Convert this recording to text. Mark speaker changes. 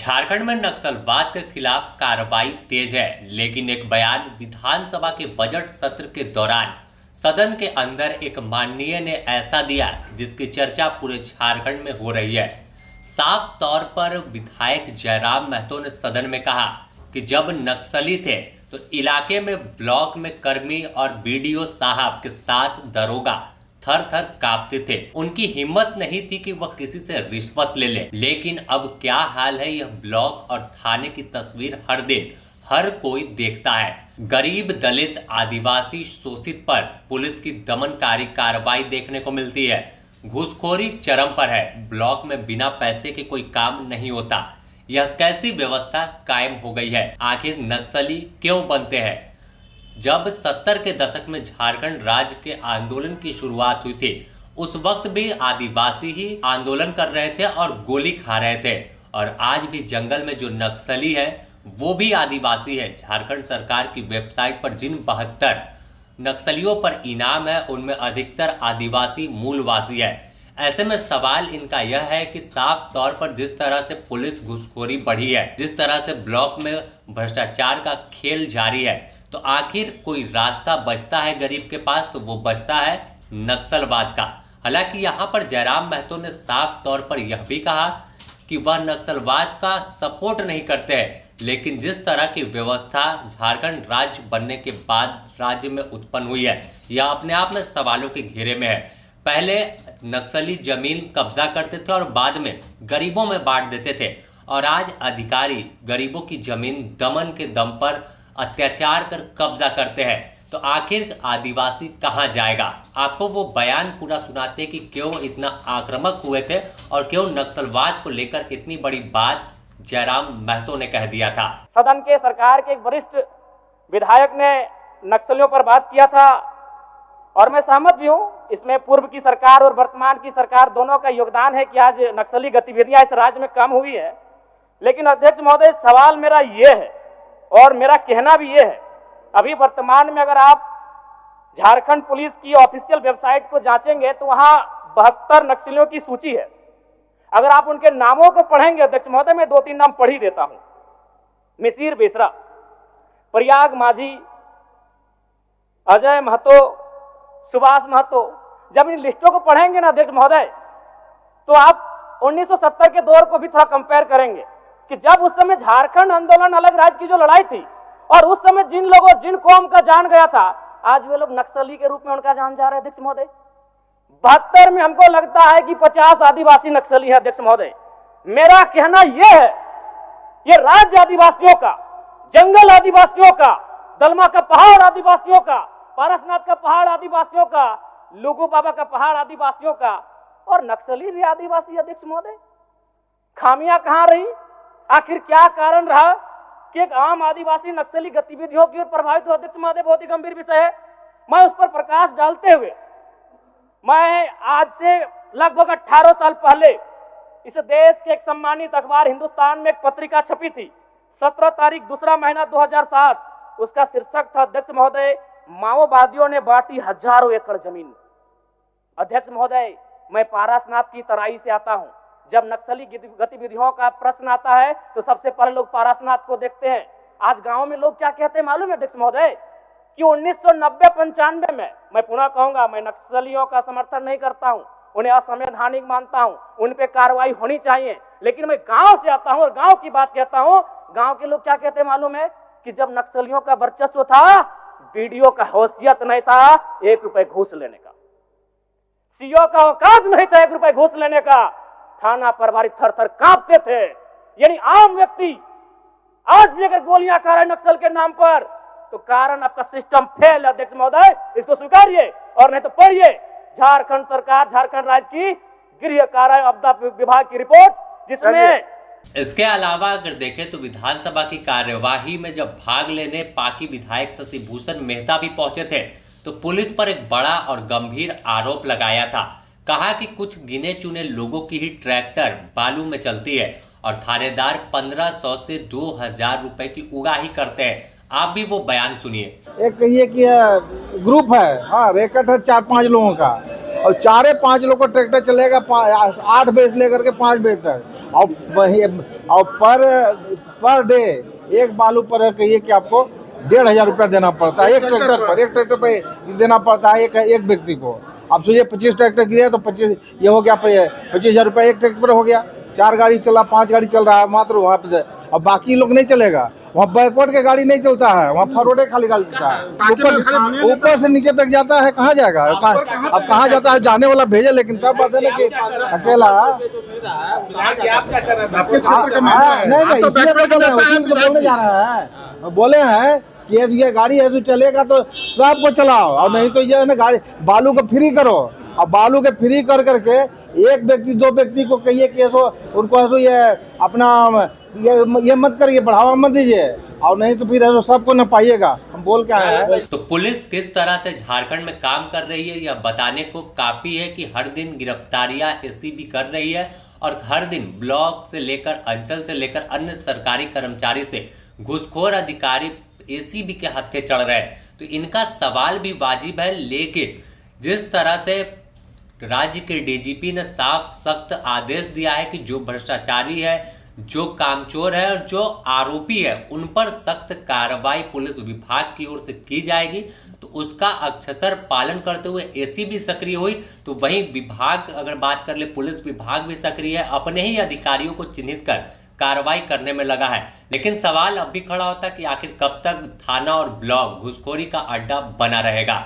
Speaker 1: झारखंड में नक्सलवाद के खिलाफ कार्रवाई तेज है, लेकिन एक बयान विधानसभा के बजट सत्र के दौरान सदन के अंदर एक माननीय ने ऐसा दिया जिसकी चर्चा पूरे झारखंड में हो रही है। साफ तौर पर विधायक जयराम महतो ने सदन में कहा कि जब नक्सली थे तो इलाके में ब्लॉक में कर्मी और बीडीओ साहब के साथ दरोगा थर थर कांपते थे। उनकी हिम्मत नहीं थी कि वह किसी से रिश्वत ले ले। लेकिन अब क्या हाल है, यह ब्लॉक और थाने की तस्वीर हर दिन हर कोई देखता है। गरीब, दलित, आदिवासी, शोषित पर पुलिस की दमनकारी कार्रवाई देखने को मिलती है। घूसखोरी चरम पर है। ब्लॉक में बिना पैसे के कोई काम नहीं होता। यह कैसी व्यवस्था कायम हो गई है? आखिर नक्सली क्यों बनते हैं? जब 70 के दशक में झारखंड राज्य के आंदोलन की शुरुआत हुई थी, उस वक्त भी आदिवासी ही आंदोलन कर रहे थे और गोली खा रहे थे। और आज भी जंगल में जो नक्सली है वो भी आदिवासी है। झारखंड सरकार की वेबसाइट पर जिन 72 नक्सलियों पर इनाम है, उनमें अधिकतर आदिवासी मूलवासी है। ऐसे में सवाल इनका यह है कि साफ तौर पर जिस तरह से पुलिस घुसखोरी बढ़ी है, जिस तरह से ब्लॉक में भ्रष्टाचार का खेल जारी है, तो आखिर कोई रास्ता बचता है गरीब के पास, तो वो बचता है नक्सलवाद का। हालांकि यहाँ पर जयराम महतो ने साफ तौर पर यह भी कहा कि वह नक्सलवाद का सपोर्ट नहीं करते हैं, लेकिन जिस तरह की व्यवस्था झारखंड राज्य बनने के बाद राज्य में उत्पन्न हुई है, यह अपने आप में सवालों के घेरे में है। पहले नक्सली जमीन कब्जा करते थे और बाद में गरीबों में बांट देते थे, और आज अधिकारी गरीबों की जमीन दमन के दम पर अत्याचार कर कब्जा करते हैं। तो आखिर आदिवासी कहां जाएगा? आपको वो बयान पूरा सुनाते कि क्यों इतना आक्रामक हुए थे और क्यों नक्सलवाद को लेकर इतनी बड़ी बात जयराम महतो ने कह दिया था।
Speaker 2: सदन के सरकार के एक वरिष्ठ विधायक ने नक्सलियों पर बात किया था और मैं सहमत भी हूं। इसमें पूर्व की सरकार और वर्तमान की सरकार दोनों का योगदान है कि आज नक्सली गतिविधियां इस राज्य में कम हुई है। लेकिन अध्यक्ष महोदय, सवाल मेरा ये है और मेरा कहना भी ये है, अभी वर्तमान में अगर आप झारखंड पुलिस की ऑफिशियल वेबसाइट को जांचेंगे तो वहां 72 नक्सलियों की सूची है। अगर आप उनके नामों को पढ़ेंगे अध्यक्ष महोदय, मैं 2-3 नाम पढ़ ही देता हूं। मिसिर बेसरा, प्रयाग माझी, अजय महतो, सुभाष महतो। जब इन लिस्टों को पढ़ेंगे ना अध्यक्ष महोदय, तो आप 1970 के दौर को भी थोड़ा कंपेयर करेंगे कि जब उस समय झारखंड आंदोलन अलग राज्य की जो लड़ाई थी और उस समय जिन लोगों, जिन कौम का जान गया था, आज वे लोग नक्सली के रूप में उनका जान जा रहा है अध्यक्ष महोदय। 72 में हमको लगता है कि 50 आदिवासी नक्सली है अध्यक्ष महोदय। मेरा कहना यह है, ये राज्य आदिवासियों का, जंगल आदिवासियों का, दलमा का पहाड़ आदिवासियों का, पारसनाथ का पहाड़ आदिवासियों का, लुगू बाबा का पहाड़ आदिवासियों का, और नक्सली भी आदिवासी अध्यक्ष महोदय। खामियां कहां रही? आखिर क्या कारण रहा कि एक आम आदिवासी नक्सली गतिविधियों की ओर प्रभावित हो? अध्यक्ष महोदय, बहुत ही गंभीर विषय है। मैं उस पर प्रकाश डालते हुए, मैं आज से लगभग 18 साल पहले इस देश के एक सम्मानित अखबार हिंदुस्तान में एक पत्रिका छपी थी, 17 तारीख दूसरा महीना 2007। उसका शीर्षक था अध्यक्ष महोदय, माओवादियों ने बांटी हजारों एकड़ जमीन। अध्यक्ष महोदय, मैं पारसनाथ की तराई से आता हूं। जब नक्सली गतिविधियों का प्रश्न आता है तो सबसे पहले लोग पारसनाथ को देखते हैं। आज गांव में लोग क्या कहते हैं मालूम है अध्यक्ष महोदय, कि 1990-95 में, मैं पुनः कहूंगा, मैं नक्सलियों का समर्थन नहीं करता हूं, उन्हें असंवैधानिक मानता हूं, उन पे कार्रवाई होनी चाहिए, लेकिन मैं गांव से आता हूं और गांव की बात कहता हूं। गांव के लोग क्या कहते हैं मालूम है, कि जब नक्सलियों का वर्चस्व था, बीडीओ का हैसियत नहीं था 1 रुपए घूस लेने का, सीओ का औकात नहीं था 1 रुपए घूस लेने का, थाना प्रभारी थर थर कांपते थे। यानी आम व्यक्ति आज भी अगर गोलियां खा रहे हैं नक्सल के नाम पर, तो कारण आपका सिस्टम फेल है अध्यक्ष महोदय, इसको स्वीकारिए और नहीं तो पढ़िए झारखंड सरकार, झारखंड राज्य की गृह कार्य आपदा विभाग की रिपोर्ट, जिसमें
Speaker 1: इसके अलावा अगर देखें तो विधानसभा की कार्यवाही में जब भाग लेने पाकी विधायक शशि भूषण मेहता भी पहुंचे थे, तो पुलिस पर एक बड़ा और गंभीर आरोप लगाया था। कहा कि कुछ गिने चुने लोगों की ही ट्रैक्टर बालू में चलती है और थानेदार 1500 से 2000 रुपए की उगाही करते हैं। आप भी वो बयान सुनिए।
Speaker 3: एक ये कि ग्रुप है, हाँ, रेकट है 4-5 लोगों का, और 4-5 लोग को ट्रैक्टर चलेगा 8 बजे से लेकर के 5 बजे तक। और और पर डे एक बालू पर कहिए कि आपको 1,500 रुपया देना पड़ता है एक ट्रैक्टर पे देना पड़ता है एक व्यक्ति को। अब सोचिए 25 ट्रैक्टर गिरे तो 25 ये हो गया 25,000 रुपया एक ट्रैक्टर पर हो गया। 4 गाड़ी चला 5 गाड़ी चल रहा है मात्र वहाँ पे, और बाकी लोग नहीं चलेगा। वहाँ बैकवर्ड के गाड़ी नहीं चलता है, वहाँ फॉरवर्ड खाली गाड़ी चलता है। ऊपर से नीचे तक जाता है, कहाँ जाएगा? अब कहाँ जाता है? जाने वाला भेजे, लेकिन तब बात है ना कि अकेला नहीं इसलिए तो बोले बोलने जा रहा है, बोले हैं कि ये गाड़ी ऐसे चलेगा तो सबको चलाओ, और नहीं तो ये है ना गाड़ी बालू को फ्री करो। अब बालू के फ्री कर करके एक व्यक्ति 2 व्यक्ति को कहिए कि ऐसो उनको ऐसो ये अपना ये मत करिए, बढ़ावा मत दीजिए, और नहीं तो फिर ऐसो सबको न पाइएगा। हम बोल के आए हैं।
Speaker 1: तो पुलिस किस तरह से झारखंड में काम कर रही है यह बताने को काफी है कि हर दिन गिरफ्तारियां एसीबी कर रही है, और हर दिन ब्लॉक से लेकर अंचल से लेकर अन्य सरकारी कर्मचारी से घूसखोर अधिकारी एसीबी के हत्थे चढ़ रहे हैं। तो इनका सवाल भी वाजिब है, लेकिन जिस तरह से राज्य के डीजीपी ने साफ सख्त आदेश दिया है कि जो भ्रष्टाचारी है, जो कामचोर है और जो आरोपी है, उन पर सख्त कार्रवाई पुलिस विभाग की ओर से की जाएगी, तो उसका अक्षरशः पालन करते हुए एसीबी सक्रिय हुई। तो वहीं विभाग अगर बात कर ले, पुलिस विभाग भी सक्रिय है, अपने ही अधिकारियों को चिन्हित कर कार्रवाई करने में लगा है। लेकिन सवाल अब भी खड़ा होता है कि आखिर कब तक थाना और ब्लॉक घूसखोरी का अड्डा बना रहेगा।